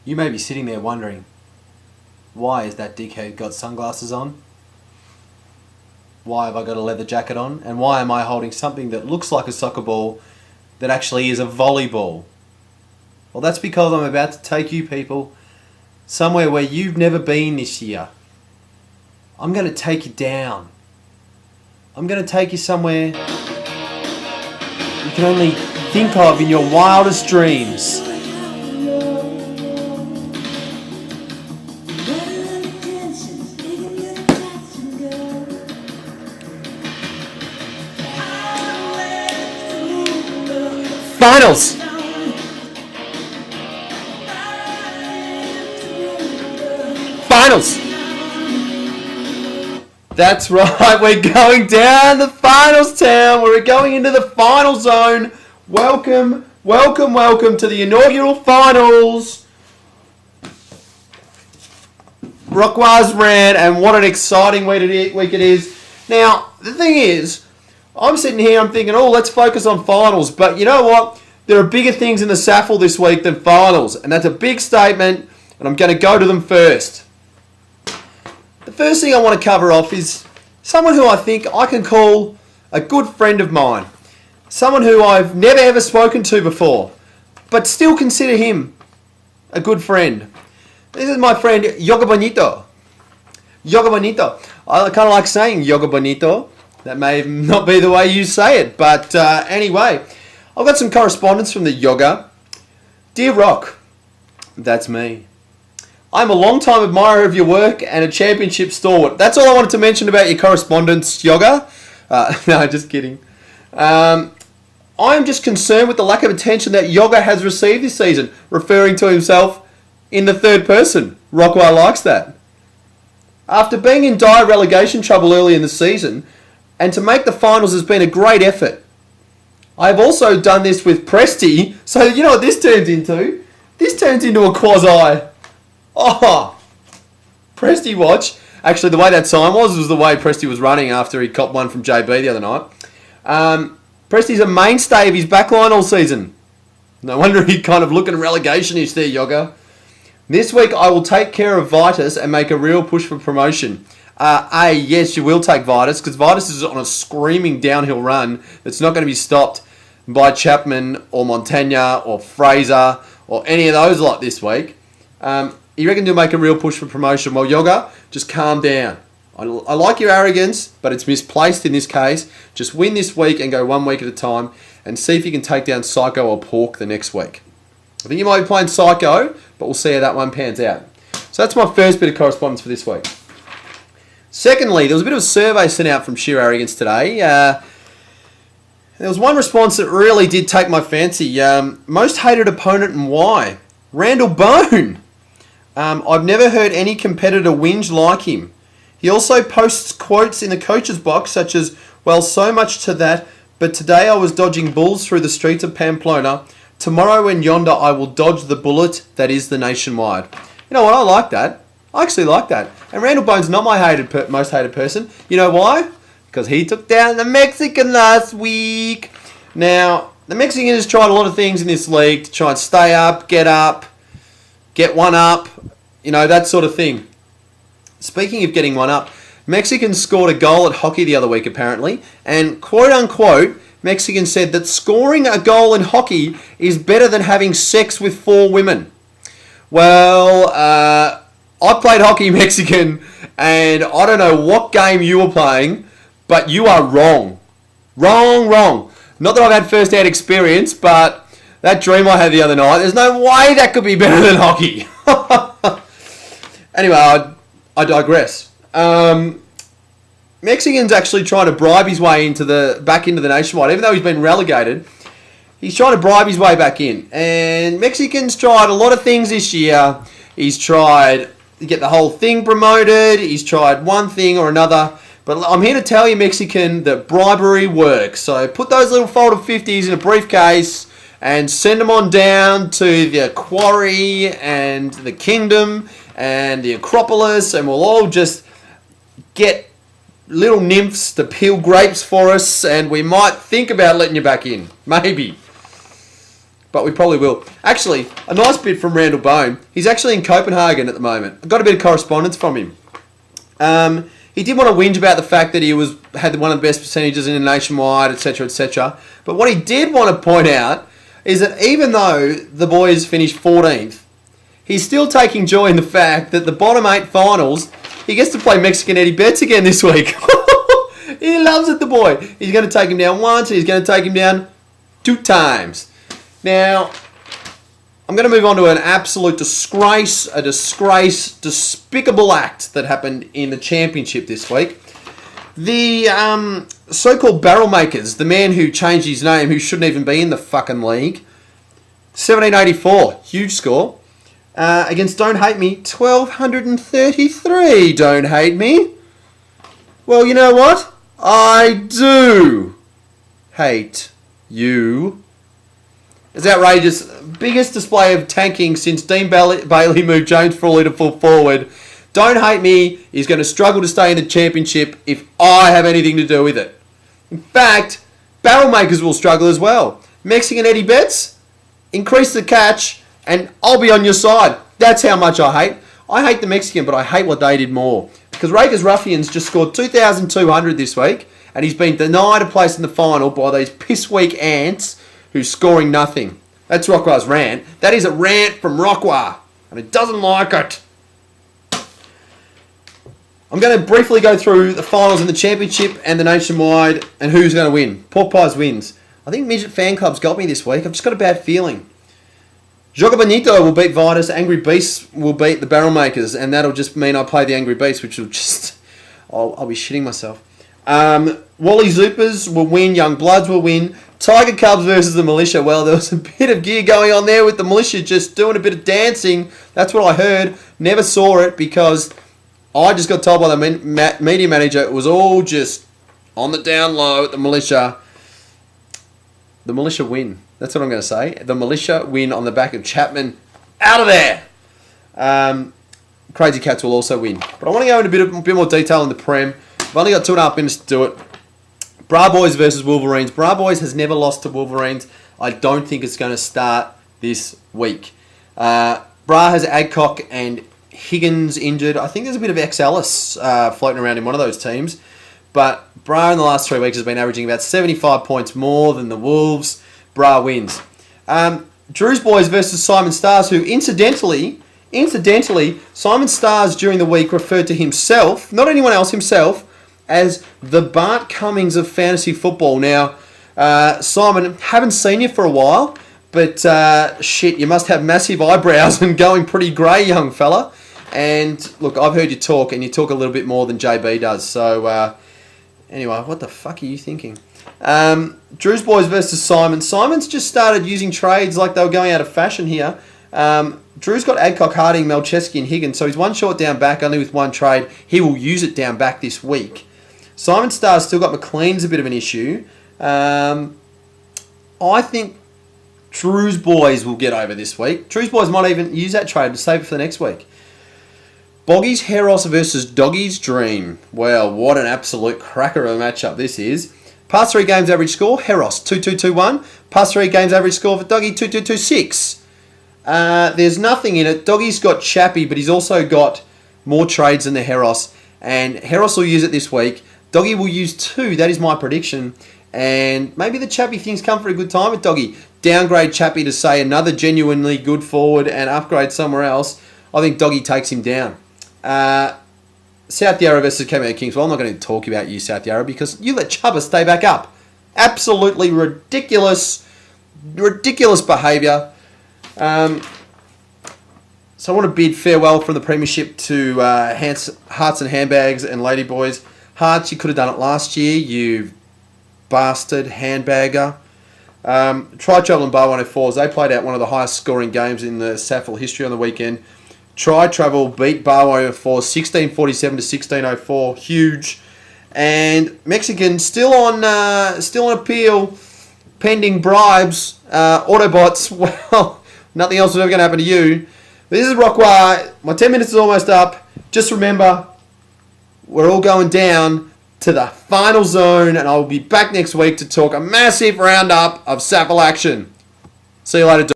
You may be sitting there wondering, why has that dickhead got sunglasses on? Why have I got a leather jacket on? And why am I holding something that looks like a soccer ball that actually is a volleyball? Well, that's because I'm about to take you people somewhere where you've never been this year. I'm going to take you down. I'm going to take you somewhere you can only think of in your wildest dreams. Finals! Finals! That's right, we're going down the finals town. We're going into the final zone. Welcome, welcome, welcome to the inaugural finals. Rockwaz ran, and what an exciting week it is. Now, the thing is, I'm sitting here, I'm thinking, oh, let's focus on finals. But you know what? There are bigger things in the SAFL this week than finals. And that's a big statement, and I'm going to go to them first. The first thing I want to cover off is someone who I think I can call a good friend of mine. Someone who I've never ever spoken to before, but still consider him a good friend. This is my friend Yoga Bonito. Yoga Bonito. I kind of like saying Yoga Bonito. That may not be the way you say it, but anyway, I've got some correspondence from the Yoga. Dear Rock, that's me. I'm a long-time admirer of your work and a championship stalwart. That's all I wanted to mention about your correspondence, Yoga. No, just kidding. I'm just concerned with the lack of attention that Yoga has received this season, referring to himself in the third person. Rockwell likes that. After being in dire relegation trouble early in the season, and to make the finals has been a great effort. I've also done this with Presti, so you know what this turns into? This turns into a quasi. Oh, Presti watch. Actually, the way that sign was the way Presti was running after he copped one from JB the other night. Presti's a mainstay of his backline all season. No wonder he'd kind of looking relegation-ish there, Yoga. This week, I will take care of Vitus and make a real push for promotion. Yes, you will take Vitus, because Vitus is on a screaming downhill run that's not going to be stopped by Chapman or Montagna or Fraser or any of those lot this week. You reckon you'll make a real push for promotion? Well, Yoga, just calm down. I like your arrogance, but it's misplaced in this case. Just win this week and go 1 week at a time and see if you can take down Psycho or Pork the next week. I think you might be playing Psycho, but we'll see how that one pans out. So that's my first bit of correspondence for this week. Secondly, there was a bit of a survey sent out from Sheer Arrogance today. There was one response that really did take my fancy. Most hated opponent and why? Randall Bone. I've never heard any competitor whinge like him. He also posts quotes in the coach's box such as, well, so much to that, but today I was dodging bulls through the streets of Pamplona. Tomorrow and yonder I will dodge the bullet that is the Nationwide. You know what? I like that. I actually like that. And Randall Bone's not my most hated person. You know why? Because he took down the Mexican last week. Now, the Mexican has tried a lot of things in this league to try and stay up, get one up, you know, that sort of thing. Speaking of getting one up, Mexicans scored a goal at hockey the other week apparently, and quote unquote, Mexican said that scoring a goal in hockey is better than having sex with 4 women. Well, I played hockey, Mexican, and I don't know what game you were playing, but you are wrong. Wrong. Not that I've had first-hand experience, but that dream I had the other night, there's no way that could be better than hockey. Anyway, I digress. Mexican's actually trying to bribe his way back into the Nationwide. Even though he's been relegated, he's trying to bribe his way back in. And Mexican's tried a lot of things this year. He's tried to get the whole thing promoted. He's tried one thing or another. But I'm here to tell you, Mexican, that bribery works. So put those little folded 50s in a briefcase and send them on down to the Quarry and the Kingdom and the Acropolis, and we'll all just get little nymphs to peel grapes for us, and we might think about letting you back in. Maybe. but we probably will. Actually, a nice bit from Randall Bone. He's actually in Copenhagen at the moment. I got a bit of correspondence from him. He did want to whinge about the fact that he had one of the best percentages in the nationwide, etc., etc. But what he did want to point out is that even though the boys finished 14th, he's still taking joy in the fact that the bottom 8 finals, he gets to play Mexican Eddie Betts again this week. He loves it, the boy. He's going to take him down once, he's going to take him down 2 times. Now, I'm going to move on to an absolute disgrace, despicable act that happened in the championship this week. The so-called barrel makers, the man who changed his name, who shouldn't even be in the fucking league, 1784, huge score. Against Don't Hate Me, 1,233, Don't Hate Me. Well, you know what? I do hate you. It's outrageous. Biggest display of tanking since Dean Bailey moved James Frawley to full forward. Don't Hate Me is going to struggle to stay in the championship if I have anything to do with it. In fact, barrel makers will struggle as well. Mexican Eddie Betts, increase the catch and I'll be on your side. That's how much I hate. I hate the Mexican, but I hate what they did more. Because Rakers Ruffians just scored 2,200 this week, and he's been denied a place in the final by these piss-weak ants who's scoring nothing. That's Rockwar's rant. That is a rant from Rockwar, and it doesn't like it. I'm going to briefly go through the finals in the championship and the nationwide and who's going to win. Pork Pies wins. I think Midget Fan Club's got me this week. I've just got a bad feeling. Joga Bonito will beat Vitus. Angry Beasts will beat the Barrel Makers, and that'll just mean I play the Angry Beasts, which will just... I'll be shitting myself. Wally Zoopers will win. Young Bloods will win. Tiger Cubs versus the Militia. Well, there was a bit of gear going on there with the Militia just doing a bit of dancing. That's what I heard. Never saw it because I just got told by the media manager it was all just on the down low at the Militia. The Militia win. That's what I'm going to say. The Militia win on the back of Chapman. Out of there! Crazy Cats will also win. But I want to go into a bit more detail in the Prem. I've only got 2.5 minutes to do it. Bra Boys versus Wolverines. Bra Boys has never lost to Wolverines. I don't think it's going to start this week. Bra has Adcock and Higgins injured. I think there's a bit of ex-Ellis floating around in one of those teams. But Bra in the last 3 weeks has been averaging about 75 points more than the Wolves. Bra wins. Drew's Boys versus Simon Stars, who incidentally, Simon Stars during the week referred to himself, not anyone else, himself, as the Bart Cummings of fantasy football. Now, Simon, haven't seen you for a while, but shit, you must have massive eyebrows and going pretty grey, young fella. And look, I've heard you talk, and you talk a little bit more than JB does. So, anyway, what the fuck are you thinking? Drew's Boys versus Simon. Simon's just started using trades like they were going out of fashion here. Drew's got Adcock, Harding, Melcheski and Higgins, so he's one short down back, only with one trade. He will use it down back this week. Simon Starr's still got McLean's a bit of an issue. I think Drew's Boys will get over this week. Drew's Boys might even use that trade to save it for the next week. Boggy's Heros versus Doggy's Dream. Well, what an absolute cracker of a matchup this is. Past 3 games average score, Heros 2-2-2-1. Past 3 games average score for Doggy 2-2-2-6. There's nothing in it. Doggy's got Chappie, but he's also got more trades than the Heros. And Heros will use it this week. Doggy will use 2. That is my prediction. And maybe the Chappie things come for a good time with Doggy. Downgrade Chappie to, say, another genuinely good forward and upgrade somewhere else. I think Doggy takes him down. South Yarra versus Cameo Kings. Well, I'm not going to talk about you, South Yarra, because you let Chubba stay back up. Absolutely ridiculous behaviour. So I want to bid farewell from the Premiership to Hearts and Handbags and Ladyboys. Hearts, you could have done it last year, you bastard handbagger. Tri Travel and Bar 104s, they played out one of the highest scoring games in the SAFL history on the weekend. Tri Travel beat Bar 104 1647 to 1604, huge. And Mexican still on appeal, pending bribes. Autobots, well, nothing else is ever going to happen to you. This is Rockwar. My 10 minutes is almost up. Just remember, we're all going down to the final zone, and I will be back next week to talk a massive roundup of SAFL action. See you later,